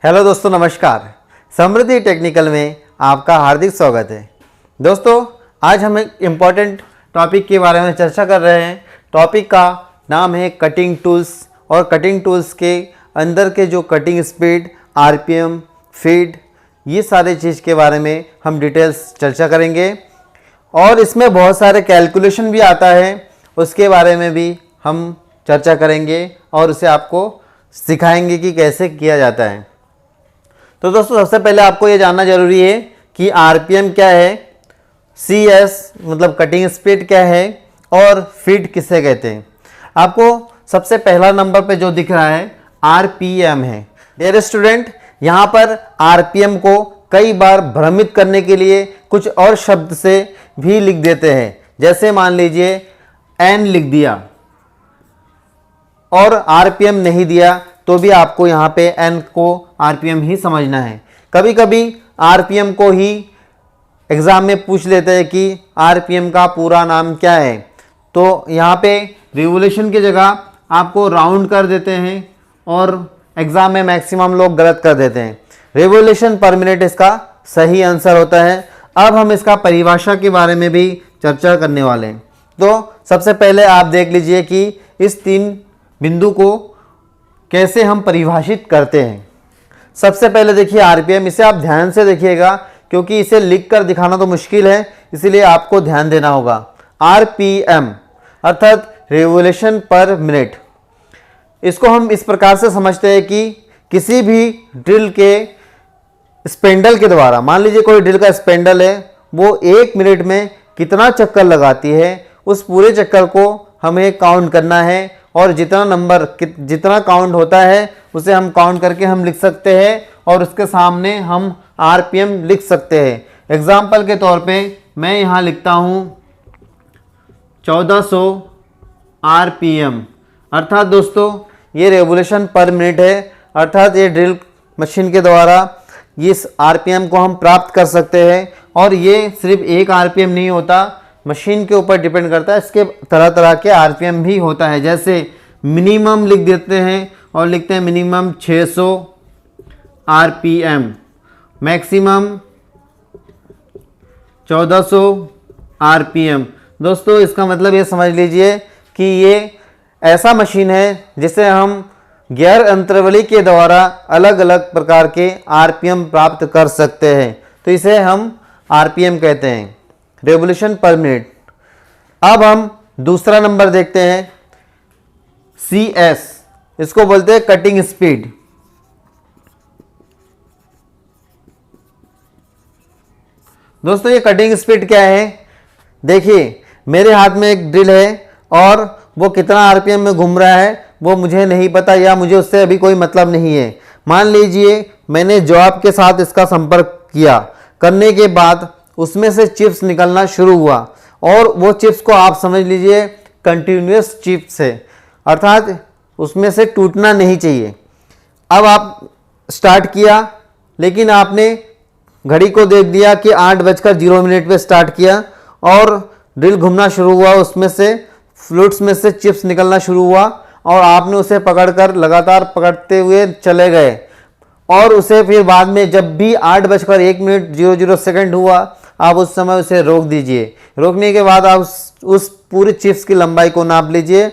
Hello दोस्तों, नमस्कार। समृद्धि technical में आपका हार्दिक स्वागत है। दोस्तों, आज हम एक इम्पॉर्टेंट टॉपिक के बारे में चर्चा कर रहे हैं। टॉपिक का नाम है कटिंग टूल्स, और कटिंग टूल्स के अंदर के जो कटिंग स्पीड, आरपीएम, फीड, ये सारे चीज़ के बारे में हम डिटेल्स चर्चा करेंगे। और इसमें बहुत सारे कैलकुलेशन भी आता है, उसके बारे में भी हम चर्चा करेंगे और उसे आपको सिखाएंगे कि कैसे किया जाता है। तो दोस्तों, सबसे पहले आपको ये जानना जरूरी है कि आरपीएम क्या है, सीएस मतलब कटिंग स्पीड क्या है, और फीड किसे कहते हैं। आपको सबसे पहला नंबर पे जो दिख रहा है आरपीएम है। डियर स्टूडेंट, यहाँ पर आरपीएम को कई बार भ्रमित करने के लिए कुछ और शब्द से भी लिख देते हैं। जैसे मान लीजिए एन लिख दिया और आरपीएम नहीं दिया तो भी आपको यहाँ पे एन को आरपीएम ही समझना है। कभी कभी आरपीएम को ही एग्ज़ाम में पूछ लेते हैं कि आरपीएम का पूरा नाम क्या है, तो यहाँ पे रिवोल्यूशन की जगह आपको राउंड कर देते हैं और एग्ज़ाम में मैक्सिमम लोग गलत कर देते हैं। रिवोल्यूशन पर मिनट इसका सही आंसर होता है। अब हम इसका परिभाषा के बारे में भी चर्चा करने वाले हैं। तो सबसे पहले आप देख लीजिए कि इस तीन बिंदु को कैसे हम परिभाषित करते हैं। सबसे पहले देखिए आरपीएम, इसे आप ध्यान से देखिएगा क्योंकि इसे लिखकर दिखाना तो मुश्किल है, इसीलिए आपको ध्यान देना होगा। आरपीएम अर्थात रिवोल्यूशन पर मिनट। इसको हम इस प्रकार से समझते हैं कि किसी भी ड्रिल के स्पेंडल के द्वारा, मान लीजिए कोई ड्रिल का स्पेंडल है, वो 1 मिनट में कितना चक्कर लगाती है, उस पूरे चक्कर को हमें काउंट करना है। और जितना काउंट होता है उसे हम काउंट करके हम लिख सकते हैं और उसके सामने हम आरपीएम लिख सकते हैं। एग्जाम्पल के तौर पे मैं यहाँ लिखता हूँ 1400 आरपीएम, अर्थात दोस्तों ये रेवोल्यूशन पर मिनट है। अर्थात ये ड्रिल मशीन के द्वारा इस आरपीएम को हम प्राप्त कर सकते हैं। और ये सिर्फ एक आरपीएम नहीं होता, मशीन के ऊपर डिपेंड करता है, इसके तरह तरह के आरपीएम भी होता है। जैसे मिनिमम लिख देते हैं और लिखते हैं मिनिमम 600 आरपीएम, मैक्सिमम 1400 आरपीएम। दोस्तों इसका मतलब ये समझ लीजिए कि ये ऐसा मशीन है जिसे हम गियर अंतरावली के द्वारा अलग अलग प्रकार के आरपीएम प्राप्त कर सकते हैं, तो इसे हम आरपीएम कहते हैं, रेवोल्यूशन पर मिनट। अब हम दूसरा नंबर देखते हैं सीएस, इसको बोलते हैं कटिंग स्पीड। दोस्तों ये कटिंग स्पीड क्या है, देखिए मेरे हाथ में एक ड्रिल है और वो कितना आरपीएम में घूम रहा है वो मुझे नहीं पता, या मुझे उससे अभी कोई मतलब नहीं है। मान लीजिए मैंने जॉब के साथ इसका संपर्क किया, करने के बाद उसमें से चिप्स निकलना शुरू हुआ और वो चिप्स को आप समझ लीजिए कंटिन्यूस चिप्स है, अर्थात उसमें से टूटना नहीं चाहिए। अब आप स्टार्ट किया, लेकिन आपने घड़ी को देख दिया कि 8:0 पे स्टार्ट किया और ड्रिल घूमना शुरू हुआ, उसमें से फ्लूट्स में से चिप्स निकलना शुरू हुआ और आपने उसे पकड़कर लगातार पकड़ते हुए चले गए। और उसे फिर बाद में जब भी 8:01 हुआ, आप उस समय उसे रोक दीजिए। रोकने के बाद आप उस पूरी चिप्स की लंबाई को नाप लीजिए।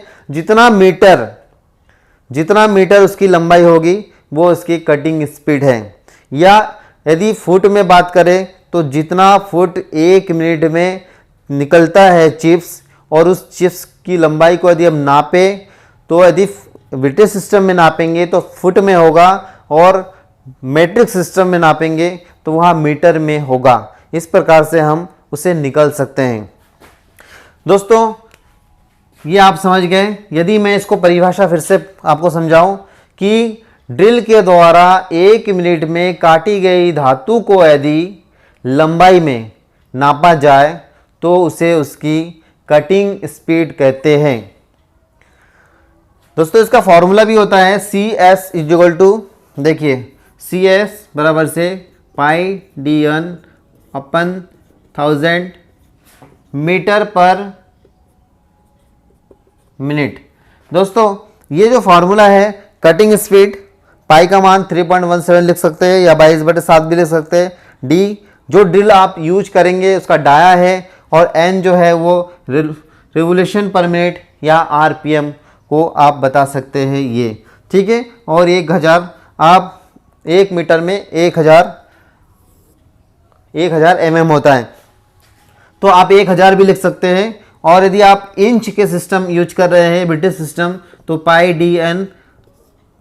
जितना मीटर उसकी लंबाई होगी वो उसकी कटिंग स्पीड है। या यदि फुट में बात करें तो जितना फुट 1 मिनट में निकलता है चिप्स, और उस चिप्स की लंबाई को यदि हम नापे तो यदि ब्रिटिश सिस्टम में नापेंगे तो फुट में होगा, और मैट्रिक सिस्टम में नापेंगे तो वहाँ मीटर में होगा। इस प्रकार से हम उसे निकल सकते हैं। दोस्तों ये आप समझ गए। यदि मैं इसको परिभाषा फिर से आपको समझाऊं कि ड्रिल के द्वारा 1 मिनट में काटी गई धातु को यदि लंबाई में नापा जाए तो उसे उसकी कटिंग स्पीड कहते हैं। दोस्तों इसका फॉर्मूला भी होता है CS इक्वल टू, देखिए CS बराबर से πdn/1000 मीटर पर मिनट। दोस्तों ये जो फॉर्मूला है कटिंग स्पीड पाई का मान 3.17 लिख सकते हैं या 22/7 भी लिख सकते हैं। डी, जो ड्रिल आप यूज करेंगे उसका डाया है, और एन जो है वो रिवोल्यूशन पर मिनट या आरपीएम को आप बता सकते हैं ये, ठीक है। और 1000 आप 1 मीटर में 1000 mm होता है, तो आप 1000 भी लिख सकते हैं। और यदि आप इंच के सिस्टम यूज कर रहे हैं, ब्रिटिश सिस्टम, तो पाई डी एन,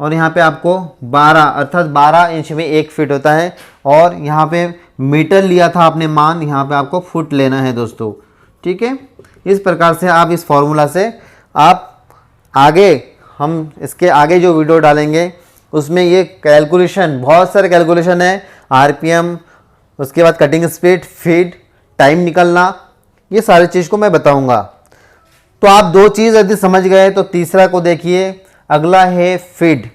और यहाँ पे आपको 12 अर्थात 12 इंच में 1 फीट होता है। और यहाँ पे मीटर लिया था आपने मान, यहाँ पे आपको फुट लेना है दोस्तों, ठीक है। इस प्रकार से आप इस फॉर्मूला से आप आगे, हम इसके आगे जो वीडियो डालेंगे उसमें ये कैलकुलेशन, बहुत सारे कैलकुलेशन है, आरपीएम, उसके बाद कटिंग स्पीड, फीड, टाइम निकलना, ये सारी चीज़ को मैं बताऊंगा। तो आप 2 चीज़ यदि समझ गए तो तीसरा को देखिए, अगला है फीड।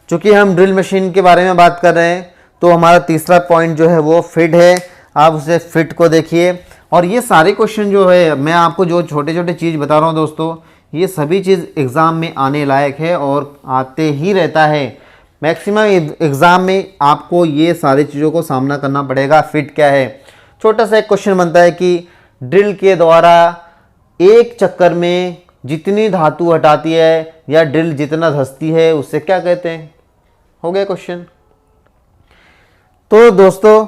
चूँकि हम ड्रिल मशीन के बारे में बात कर रहे हैं तो हमारा तीसरा पॉइंट जो है वो फीड है। आप उसे फिट को देखिए। और ये सारे क्वेश्चन जो है, मैं आपको जो छोटे छोटे चीज़ बता रहा हूँ दोस्तों, ये सभी चीज़ एग्ज़ाम में आने लायक है और आते ही रहता है। मैक्सिमम एग्ज़ाम में आपको ये सारी चीज़ों को सामना करना पड़ेगा। फिट क्या है? छोटा सा एक क्वेश्चन बनता है कि ड्रिल के द्वारा एक चक्कर में जितनी धातु हटाती है या ड्रिल जितना धंसती है उससे क्या कहते हैं? हो गया क्वेश्चन। तो दोस्तों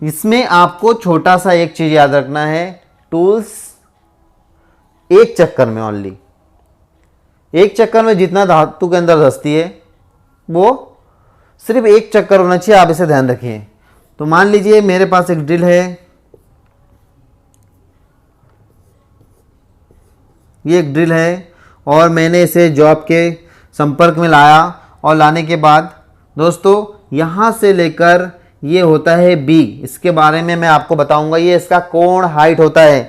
इसमें आपको छोटा सा एक चीज़ याद रखना है, टूल्स एक चक्कर में, ओनली एक चक्कर में जितना धातु के अंदर धंसती है वो सिर्फ एक चक्कर होना चाहिए। आप इसे ध्यान रखिए। तो मान लीजिए मेरे पास एक ड्रिल है, ये एक ड्रिल है और मैंने इसे जॉब के संपर्क में लाया, और लाने के बाद दोस्तों यहाँ से लेकर ये होता है बी, इसके बारे में मैं आपको बताऊंगा। ये इसका कोण हाइट होता है।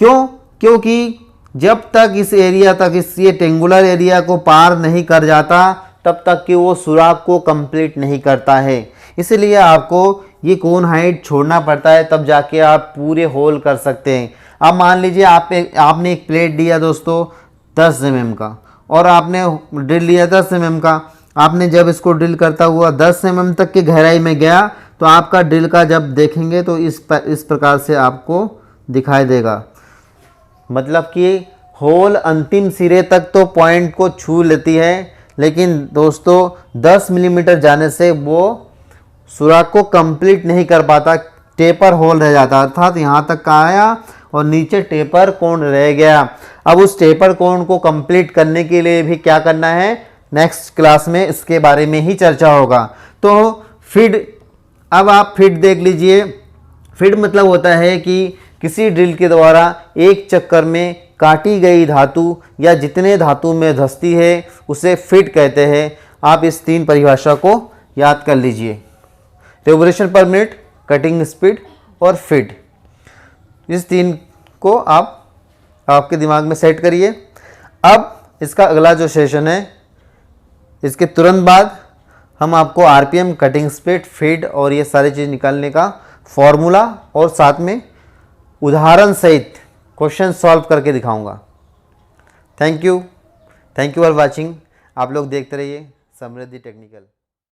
क्यों? क्योंकि जब तक इस एरिया तक, इस ये टेंगुलर एरिया को पार नहीं कर जाता तब तक कि वो सुराख को कंप्लीट नहीं करता है। इसलिए आपको ये कोण हाइट छोड़ना पड़ता है, तब जाके आप पूरे होल कर सकते हैं। अब मान लीजिए आपने एक प्लेट दिया दोस्तों 10 mm का, और आपने ड्रिल लिया 10 mm का। आपने जब इसको ड्रिल करता हुआ 10 mm तक की गहराई में गया तो आपका ड्रिल का जब देखेंगे तो इस प्रकार से आपको दिखाई देगा। मतलब कि होल अंतिम सिरे तक तो पॉइंट को छू लेती है, लेकिन दोस्तों 10 मिलीमीटर जाने से वो सुराख को कंप्लीट नहीं कर पाता, टेपर होल रह जाता। अर्थात यहाँ तक का आया और नीचे टेपर कोण रह गया। अब उस टेपर कोण को कंप्लीट करने के लिए भी क्या करना है, नेक्स्ट क्लास में इसके बारे में ही चर्चा होगा। तो फीड, अब आप फीड देख लीजिए। फीड मतलब होता है कि किसी ड्रिल के द्वारा एक चक्कर में काटी गई धातु या जितने धातु में धंसती है उसे फीड कहते हैं। आप इस 3 परिभाषा को याद कर लीजिए, रेवोल्यूशन पर मिनट, कटिंग स्पीड और फीड। इस 3 को आप आपके दिमाग में सेट करिए। अब इसका अगला जो सेशन है, इसके तुरंत बाद हम आपको आरपीएम, कटिंग स्पीड, फीड और ये सारी चीज़ निकालने का फॉर्मूला और साथ में उदाहरण सहित क्वेश्चन सॉल्व करके दिखाऊंगा। Thank you for watching. आप लोग देखते रहिए समृद्धि टेक्निकल।